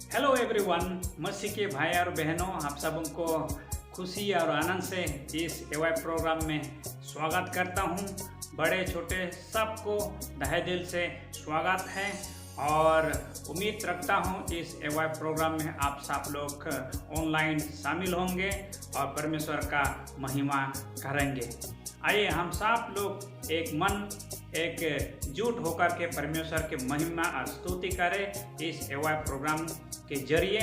Hello everyone, मसीह के भाई और बहनों, आप सबको खुशी और आनंद से इस एवाई प्रोग्राम में स्वागत करता हूं। बड़े छोटे सबको तहे दिल से स्वागत है और उम्मीद रखता हूं इस एवाई प्रोग्राम में आप सब लोग ऑनलाइन शामिल होंगे और परमेश्वर का महिमा करेंगे। आइए हम सब लोग एक मन एक जुट होकर के परमेश्वर के महिमा और स्तुति करें इस एवाई प्रोग्राम के जरिए।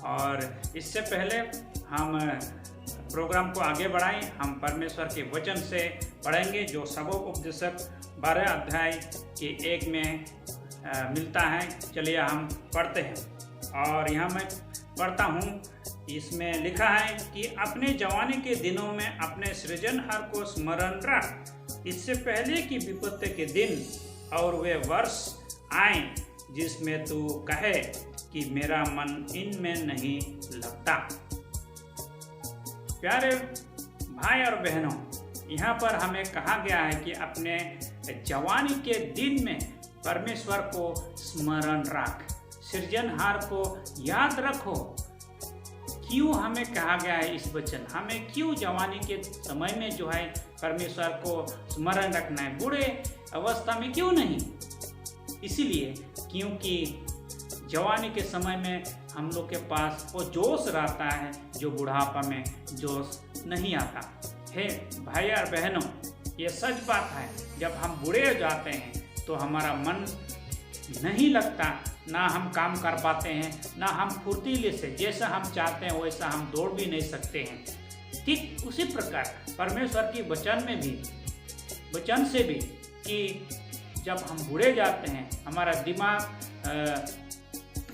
और इससे पहले हम प्रोग्राम को आगे बढ़ाएं, हम परमेश्वर के वचन से पढ़ेंगे जो सबक उपदेशक 12 अध्याय के 1 में मिलता है। चलिए हम पढ़ते हैं और यहाँ मैं पढ़ता हूँ। इसमें लिखा है कि अपने जवानी के दिनों में अपने सृजनहार को स्मरण रख, इससे पहले कि विपत्ति के दिन और वे वर्ष आए जिसमें तू कहे कि मेरा मन इनमें नहीं लगता। प्यारे भाई और बहनों, यहाँ पर हमें कहा गया है कि अपने जवानी के दिन में परमेश्वर को स्मरण रख, सृजनहार को याद रखो। क्यों हमें कहा गया है इस वचन? हमें क्यों जवानी के समय में जो है परमेश्वर को स्मरण रखना है, बूढ़े अवस्था में क्यों नहीं? इसीलिए क्योंकि जवानी के समय में हम लोग के पास वो जोश रहता है जो बुढ़ापा में जोश नहीं आता है। भाई और बहनों, ये सच बात है, जब हम बूढ़े हो जाते हैं तो हमारा मन नहीं लगता, ना हम काम कर पाते हैं, ना हम फुर्तीले से जैसा हम चाहते हैं वैसा हम दौड़ भी नहीं सकते हैं। ठीक उसी प्रकार परमेश्वर की वचन से भी कि जब हम बूढ़े जाते हैं हमारा दिमाग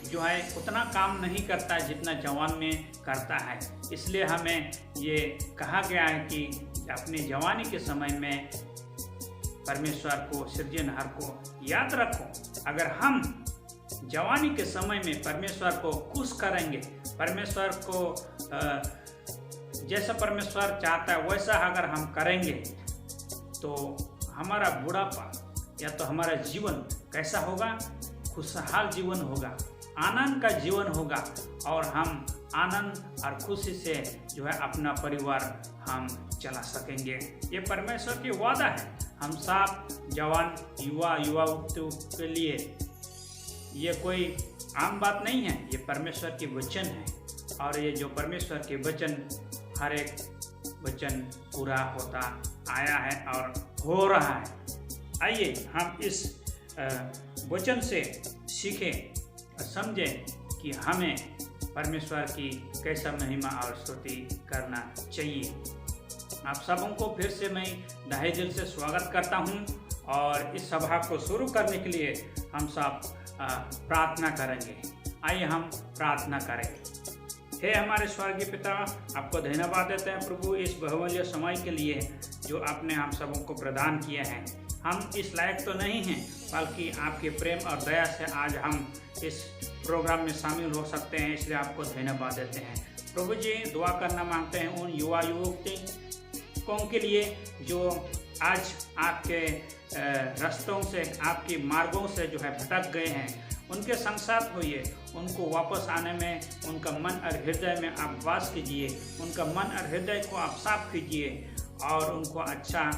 जो है उतना काम नहीं करता है जितना जवान में करता है। इसलिए हमें ये कहा गया है कि अपने जवानी के समय में परमेश्वर को, सृजनहार को याद रखो। अगर हम जवानी के समय में परमेश्वर को खुश करेंगे, परमेश्वर को जैसा परमेश्वर चाहता है वैसा अगर हम करेंगे तो हमारा बुढ़ापा या तो हमारा जीवन कैसा होगा? खुशहाल जीवन होगा, आनंद का जीवन होगा और हम आनंद और खुशी से जो है अपना परिवार हम चला सकेंगे। ये परमेश्वर की वादा है हम सब जवान युवा के लिए। ये कोई आम बात नहीं है, ये परमेश्वर के वचन है और ये जो परमेश्वर के वचन हर एक वचन पूरा होता आया है और हो रहा है। आइए हम इस वचन से सीखें, समझें कि हमें परमेश्वर की कैसा महिमा और स्तुति करना चाहिए। आप सबों को फिर से मैं तहे दिल से स्वागत करता हूं और इस सभा को शुरू करने के लिए हम सब प्रार्थना करेंगे। आइए हम प्रार्थना करें। हे हमारे स्वर्गीय पिता, आपको धन्यवाद देते हैं प्रभु इस बहुमूल्य समय के लिए जो आपने हम सबों को प्रदान किए हैं। हम इस लायक तो नहीं हैं, बल्कि आपके प्रेम और दया से आज हम इस प्रोग्राम में शामिल हो सकते हैं, इसलिए आपको धन्यवाद देते हैं। प्रभु जी, दुआ करना मांगते हैं उन युवकों के लिए जो आज आपके रास्तों से, आपके मार्गों से जो है भटक गए हैं। उनके संग साथ होइए, उनको वापस आने में उनका मन और हृदय में आप वास कीजिए, उनका मन और हृदय को आप साफ कीजिए और उनको अच्छा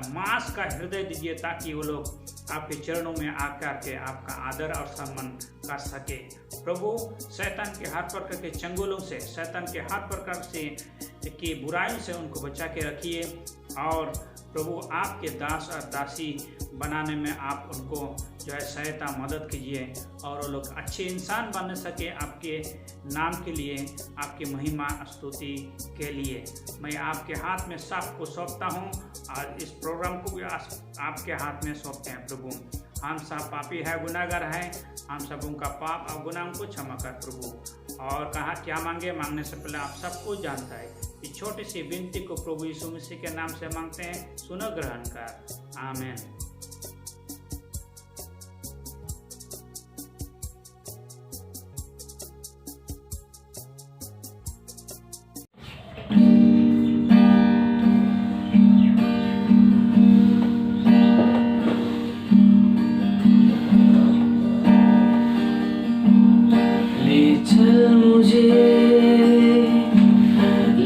मांस का हृदय दीजिए ताकि वो लोग आपके चरणों में आकर के आपका आदर और सम्मान कर सके। प्रभु, शैतान के हर प्रकार के चंगुलों से, शैतान के हर प्रकार से की बुराइयों से उनको बचा के रखिए और प्रभु आपके दास और दासी बनाने में आप उनको जो है सहायता मदद कीजिए और वो लोग अच्छे इंसान बन सके आपके नाम के लिए, आपकी महिमा स्तुति के लिए। मैं आपके हाथ में सबको सौंपता हूँ और इस प्रोग्राम को भी आपके हाथ में सौंपते हैं प्रभु। हम सब पापी है, गुनाहगार हैं, हम सबों का पाप और गुनाह को क्षमा कर प्रभु। और कहा क्या मांगने से पहले आप सबको जानता है। इस छोटी सी विनती को प्रभु यीशु मसीह के नाम से मांगते हैं, सुनो ग्रहण कर, आमीन।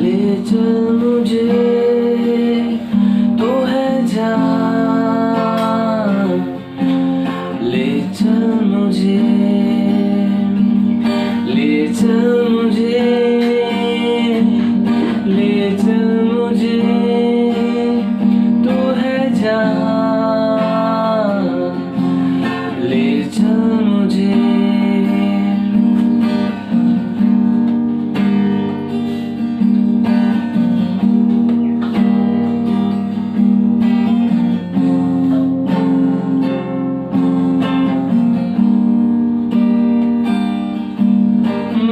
ले चल मुझे तो है जान, ले चल मुझे, ले चल मुझे, ले चल मुझे तो है जान, ले चल मुझे।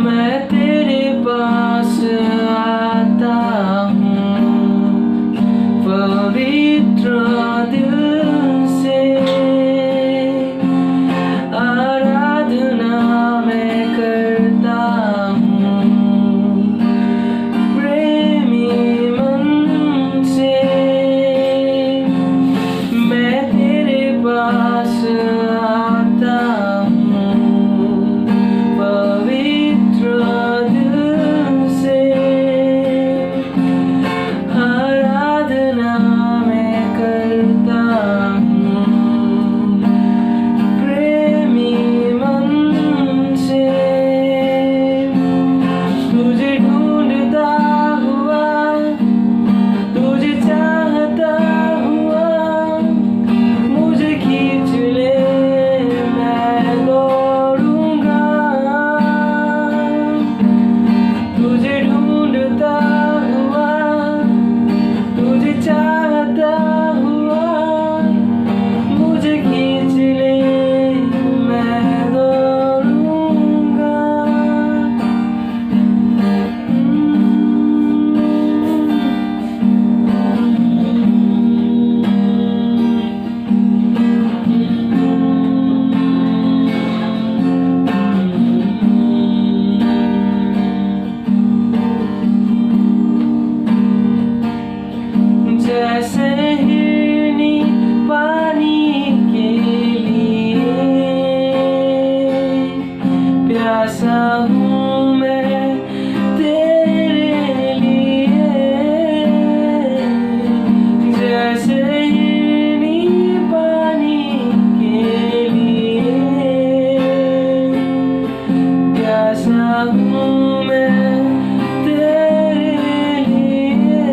मैं तेरे पास आता हूँ पवित्र दिल से, आराधना मैं करता हूँ प्रेमी मन से। मैं तेरे पास आता हूँ पवित्र दिल से, आराधना मैं करता हूँ प्रेमी मन से। तुझे ढूंढता हुआ, तुझे चाहता हुआ, मुझे खींच ले मैं दौड़ूंगा। तुझे ढूंढता हुआ, तुझे चाहता हुआ, मुझे खींच ले मैं दौड़ूंगा। जैसे हिरनी पानी के लिए प्यासा हूँ मैं तेरे लिए। जैसे हिरनी पानी के लिए प्यासा हूँ मैं तेरे लिए।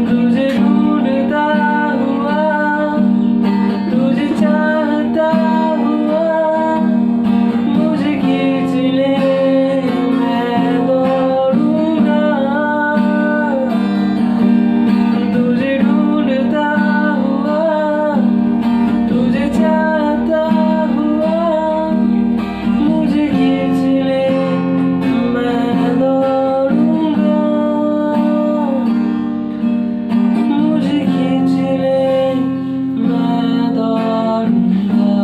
तुझे ढूंढता हुआ, तुझे चाहता हुआ, मुझे खींच ले मैं दौड़ूंगा। तुझे ढूंढता हुआ, तुझे चाहता हुआ, मुझे खींच ले मैं दौड़ूंगा। मुझे खींच ले मैं दौड़ूंगा।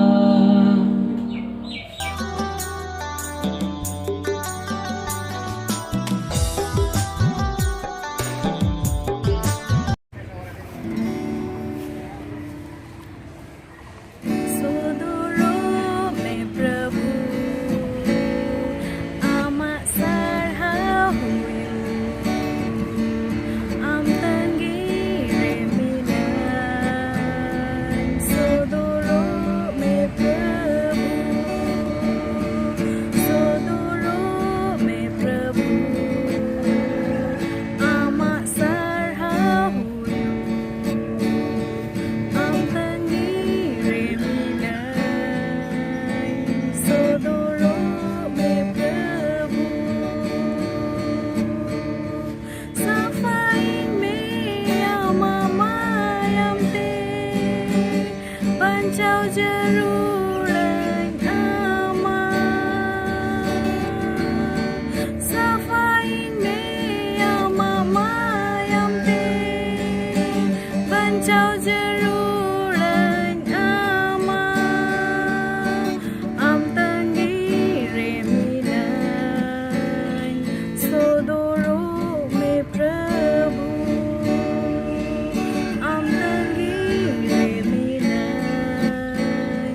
Saudara Prabhu amat sarhahuyu am tanggi reminan. Saudara Prabhu, Saudara Prabhu amat sarhahuyu am tanggi reminan. Saudara Prabhu safain me amamayam te pancau jarulan ama. Safain me amamayam te pancau jarulan ama. Am tanggi reminan. Saudara Prabhu am tanggi reminan.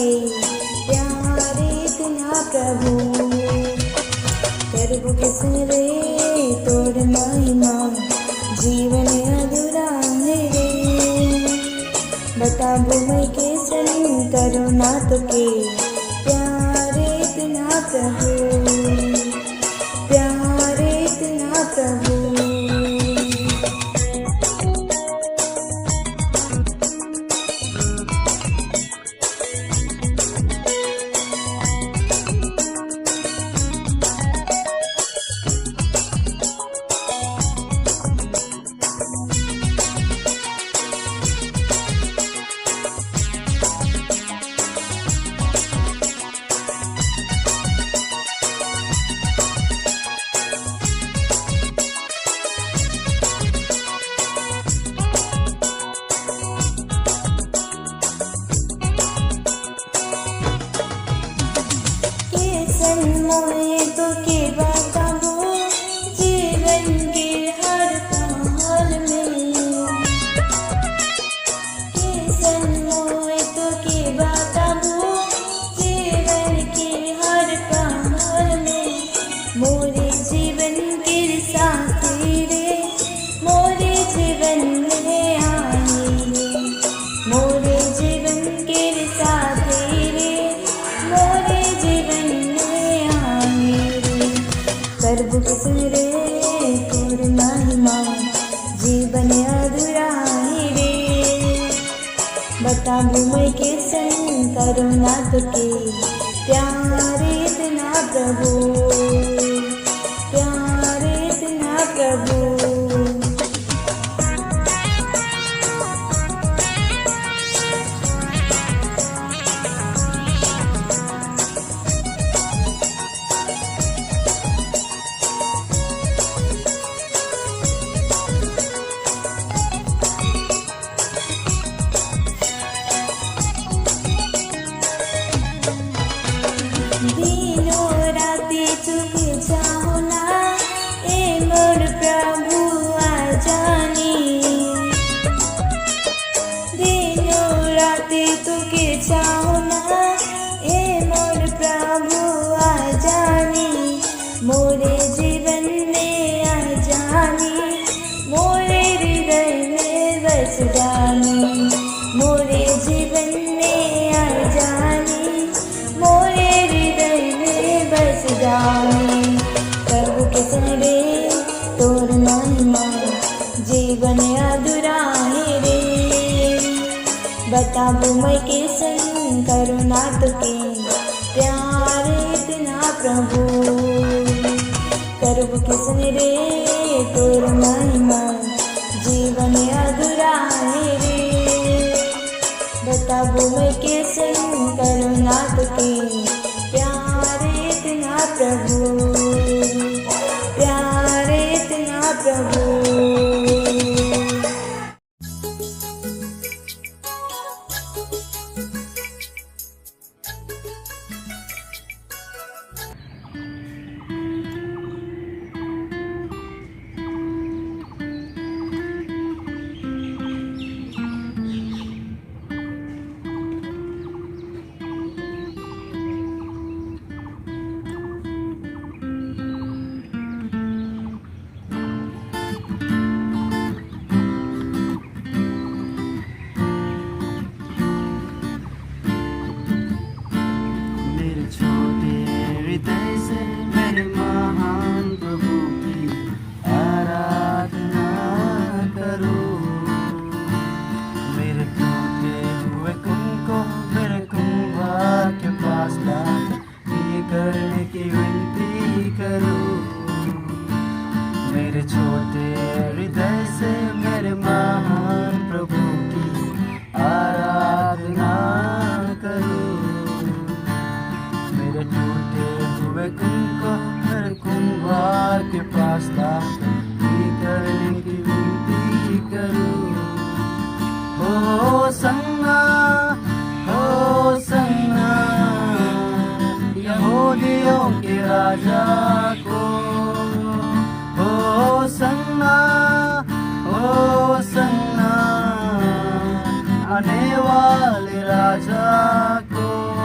के प्यारे इतना प्रभु। प्रभु के सुन रे तोर महिमा जीवन अधूरा है रे। बताबो मैं कैसे करुणा तो के प्यारे इतना प्रभु, प्यारे इतना प्रभु। मोए तो के बताबो जीवन के हर हाल में। कैसन मोए तो के बताबो जीवन के हर हाल में। मोरे जीवन के साथी रे मोरे जीवन में आए रे। मोरे जीवन के साथी रे मोरे जीवन प्रभु के सुन रे तोर महिमा जीवन अधूरा है रे। बताबो मैं कैसे करुणा तो के प्यारे इतना प्रभु, प्यारे इतना प्रभु। दिनों राती तुके चाहो ना ए मोर प्रभु आ जानी। दिनों राती तुके चाहो ना ए मोर प्रभु आ जानी। मोरे जीवन में आ जानी मोरे हृदय में बस जानी। मोरे जीवन में आ जानी मोरे बस जानी। प्रभु के सुन रे तोर महिमा जीवन अधूरा है रे। बताबो मैं कैसे करुणा तो के प्यारे इतना प्रभु। प्रभु के सुन रे तोर महिमा जीवन अधूरा है रे। बताबो मैं कैसे करुणा तो के प्यारे इतना प्रभु, प्यारे इतना प्रभु। आने वाले राजा को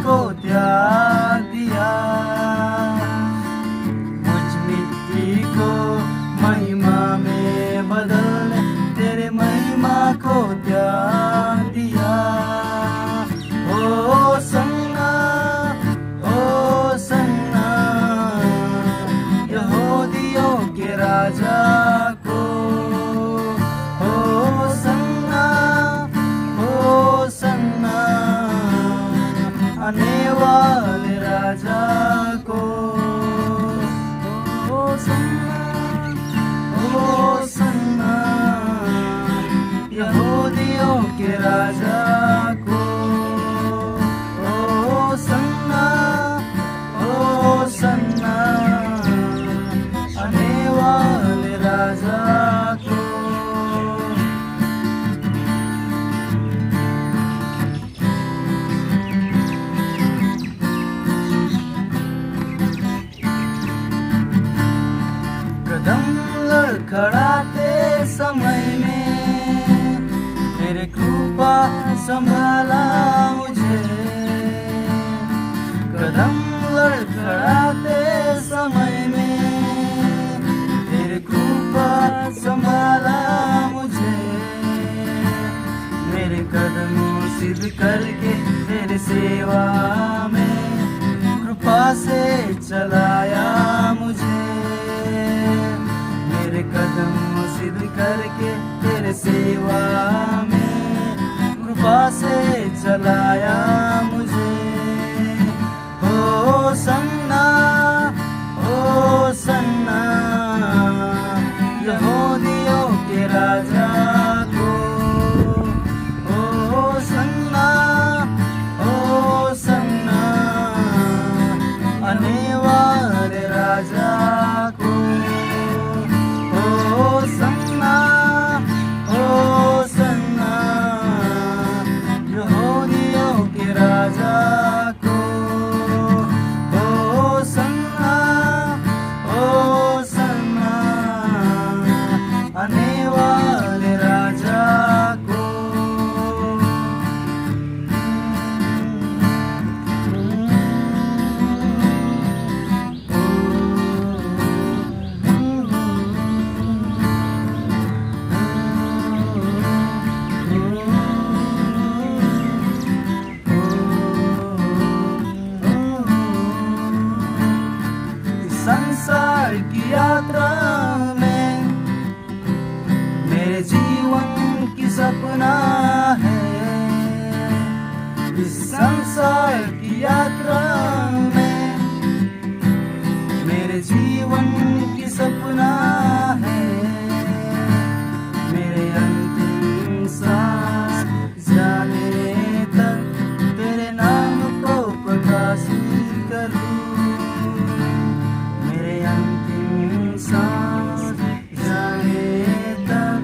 को त्याग दिया, मुझ मिट्टी को महिमा में बदलने तेरे महिमा को त्याग दिया। ओ सन्ना यहूदियों के राजा को, ओ सन्ना आने वाले राजा को, ओ सन्ना यहूदियों के राजा को, ओ सन्ना आने वाले राजा को। कदम लड़खड़ाते समय में तेरे कृपा संभाला मुझे, कदम लड़खड़ाते समय में तेरे कृपा संभाला मुझे, मेरे कदम सिद्ध करके तेरे सेवा में कृपा से चलाया मुझे, मेरे कदम सिद्ध करके तेरे सेवा में कृपा से चलाया मुझे। ओ सन्ना यहूदियों के राजा को, ओ सन्ना आने वाले राजा को, ओ सन्ना यहूदियों के राजा को, ओ सन्ना आने वाले राजा को। संसार की यात्रा में मेरे जीवन की सपना है, इस संसार की यात्रा में मेरे जीवन की सपना है, मेरे अंतिम सांस जाने तक तेरे नाम को प्रकाशित करूं, मेरे अंतिम सांस जाने तक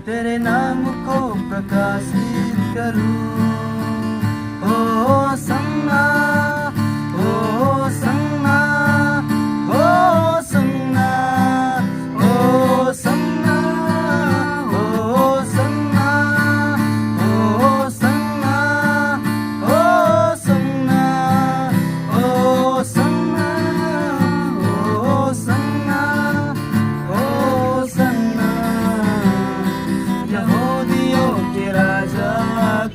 तेरे नाम को प्रकाशित करूं। ओ सन्ना ओ सन्ना ओ सन्ना ओ सन्ना ओ सन्ना ओ सन्ना ओ सन्ना ओ सन्ना ओ सन्ना ओ सन्ना यहूदियों के राजा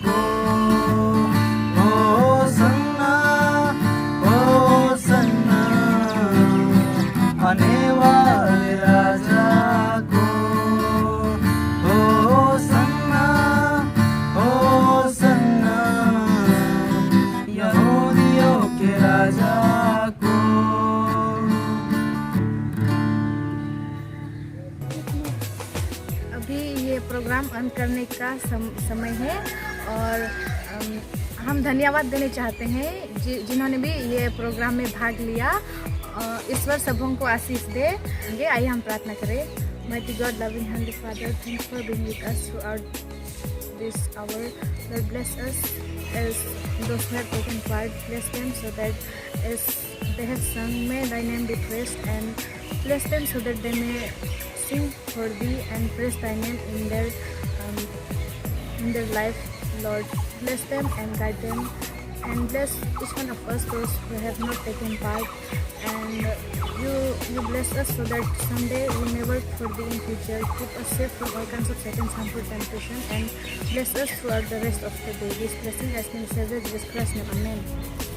को, ओ सन्ना आने वाले राजा को, ओ सन्ना यहूदियों के राजा को। अभी ये प्रोग्राम अंत करने का समय है और हम धन्यवाद देने चाहते हैं जिन्होंने भी ये प्रोग्राम में भाग लिया। ईश्वर सबों को आशीष दे। आइए हम प्रार्थना करें। Mighty God, loving Heavenly Father, thanks for being with us throughout this hour. Lord, bless us as those who have taken part. Bless them so that as they have sung, may Thy name be praised, and bless them so that they may sing for Thee and praise Thy name in their life. Lord, bless them and guide them and bless each one of us, those who have not taken part, and you bless us so that someday we never could be in future. Keep us safe from all kinds of Satan's harmful temptation, and bless us throughout the rest of the day. This blessing has been Savior Jesus Christ. Amen.